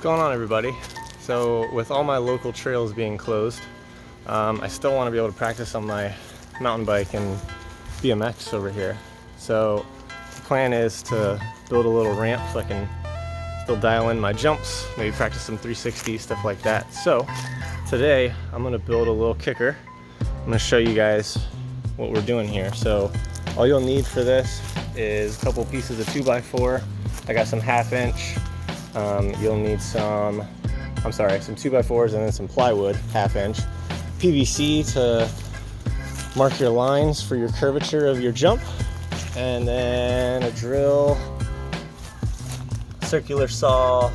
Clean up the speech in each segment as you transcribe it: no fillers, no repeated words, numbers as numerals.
going on, everybody? So with all my local trails being closed, I still want to be able to practice on my mountain bike and BMX over here. So the plan is to build a little ramp so I can still dial in my jumps, maybe practice some 360, stuff like that. So today I'm going to build a little kicker. I'm going to show you guys what we're doing here. So all you'll need for this is a couple pieces of 2x4. I got some 1/2 inch. You'll need some 2x4s and then some plywood, 1/2 inch. PVC to mark your lines for your curvature of your jump. And then a drill, circular saw,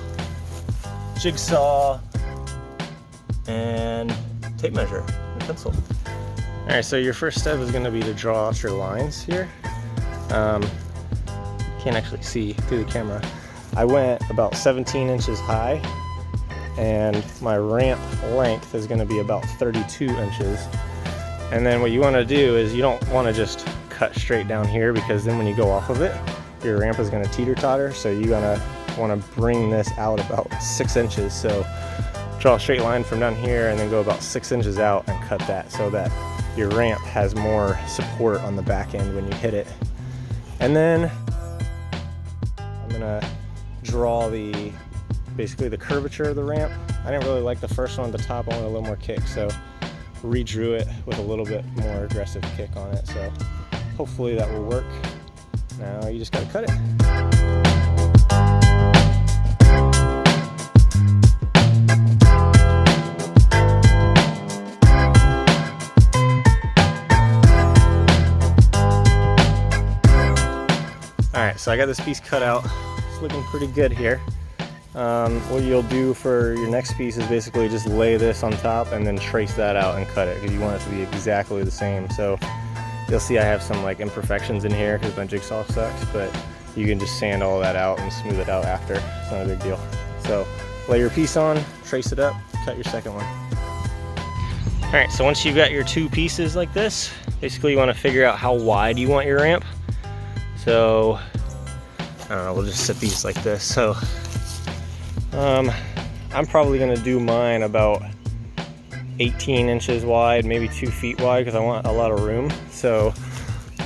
jigsaw, and tape measure and pencil. All right, so your first step is gonna be to draw out your lines here. Can't actually see through the camera. I went about 17 inches high, and my ramp length is gonna be about 32 inches. And then what you wanna do is you don't wanna just cut straight down here, because then when you go off of it, your ramp is gonna teeter-totter. So you're gonna wanna bring this out about 6 inches. So draw a straight line from down here and then go about 6 inches out and cut that so that your ramp has more support on the back end when you hit it. And then I'm gonna draw basically the curvature of the ramp. I didn't really like the first one at the top. I wanted a little more kick, so redrew it with a little bit more aggressive kick on it. So hopefully that will work. Now you just gotta cut it. All right, so I got this piece cut out. It's looking pretty good here. What you'll do for your next piece is basically just lay this on top and then trace that out and cut it, because you want it to be exactly the same. So you'll see I have some like imperfections in here because my jigsaw sucks, but you can just sand all that out and smooth it out after. It's not a big deal. So lay your piece on, trace it up, cut your second one. All right, so once you've got your two pieces like this, basically you want to figure out how wide you want your ramp. So I don't know, we'll just set these like this. So I'm probably gonna do mine about 18 inches wide, maybe 2 feet wide, because I want a lot of room. So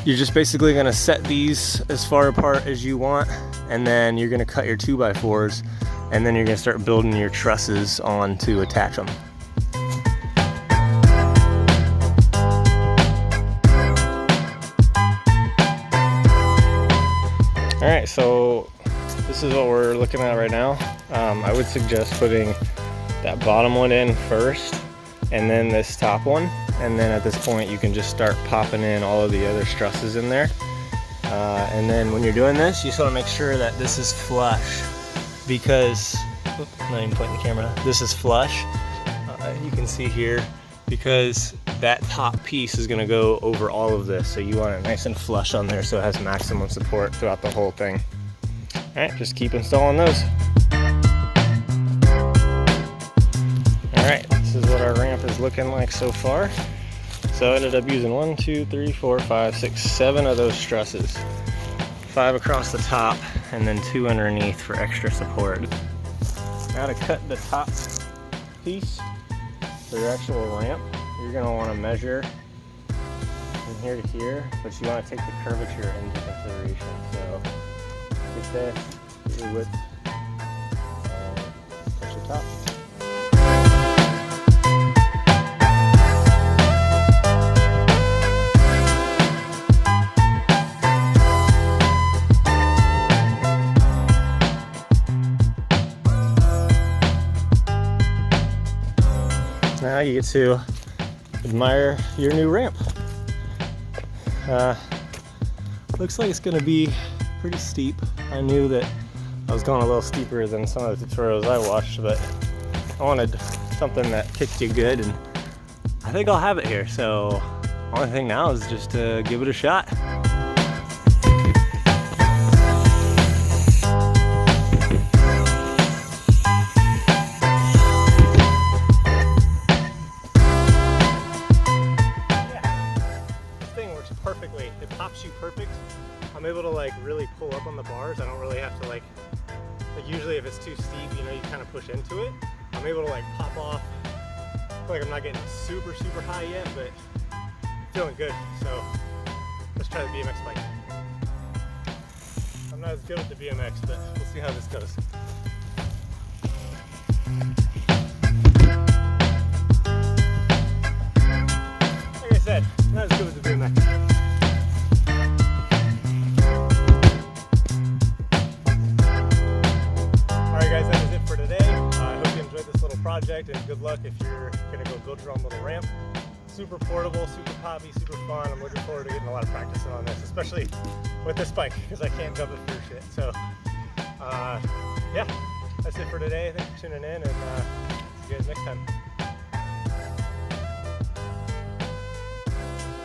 you're just basically gonna set these as far apart as you want, and then you're gonna cut your 2x4s, and then you're gonna start building your trusses on to attach them. All right, so this is what we're looking at right now. I would suggest putting that bottom one in first, and then this top one. And then at this point, you can just start popping in all of the other trusses in there. And then when you're doing this, you just wanna make sure that this is flush, because, I'm not even pointing the camera. This is flush, you can see here, because that top piece is gonna go over all of this. So you want it nice and flush on there so it has maximum support throughout the whole thing. All right, just keep installing those. All right, this is what our ramp is looking like so far. So I ended up using 1, 2, 3, 4, 5, 6, 7 of those trusses. 5 across the top and then 2 underneath for extra support. Now to cut the top piece for your actual ramp, you're gonna wanna measure from here to here, but you wanna take the curvature into consideration. So get this, get your width, touch the top. Now you get to admire your new ramp. Looks like it's gonna be pretty steep. I knew that I was going a little steeper than some of the tutorials I watched, but I wanted something that kicked you good, and I think I'll have it here. So only thing now is just to give it a shot. Perfectly. It pops you perfect. I'm able to like really pull up on the bars. I don't really have to like Like usually if it's too steep, you know, you kind of push into it. I'm able to like pop off. I feel like I'm not getting super high yet, but feeling good. So let's try the BMX bike. I'm not as good with the BMX, but we'll see how this goes. Like I said, not as good with the BMX. Guys, that is it for today. I hope you enjoyed this little project, and good luck if you're gonna go build your own little ramp. Super portable, super poppy, super fun. I'm looking forward to getting a lot of practice on this, especially with this bike because I can't jump it for shit. So yeah, that's it for today. Thanks for tuning in, and see you guys next time.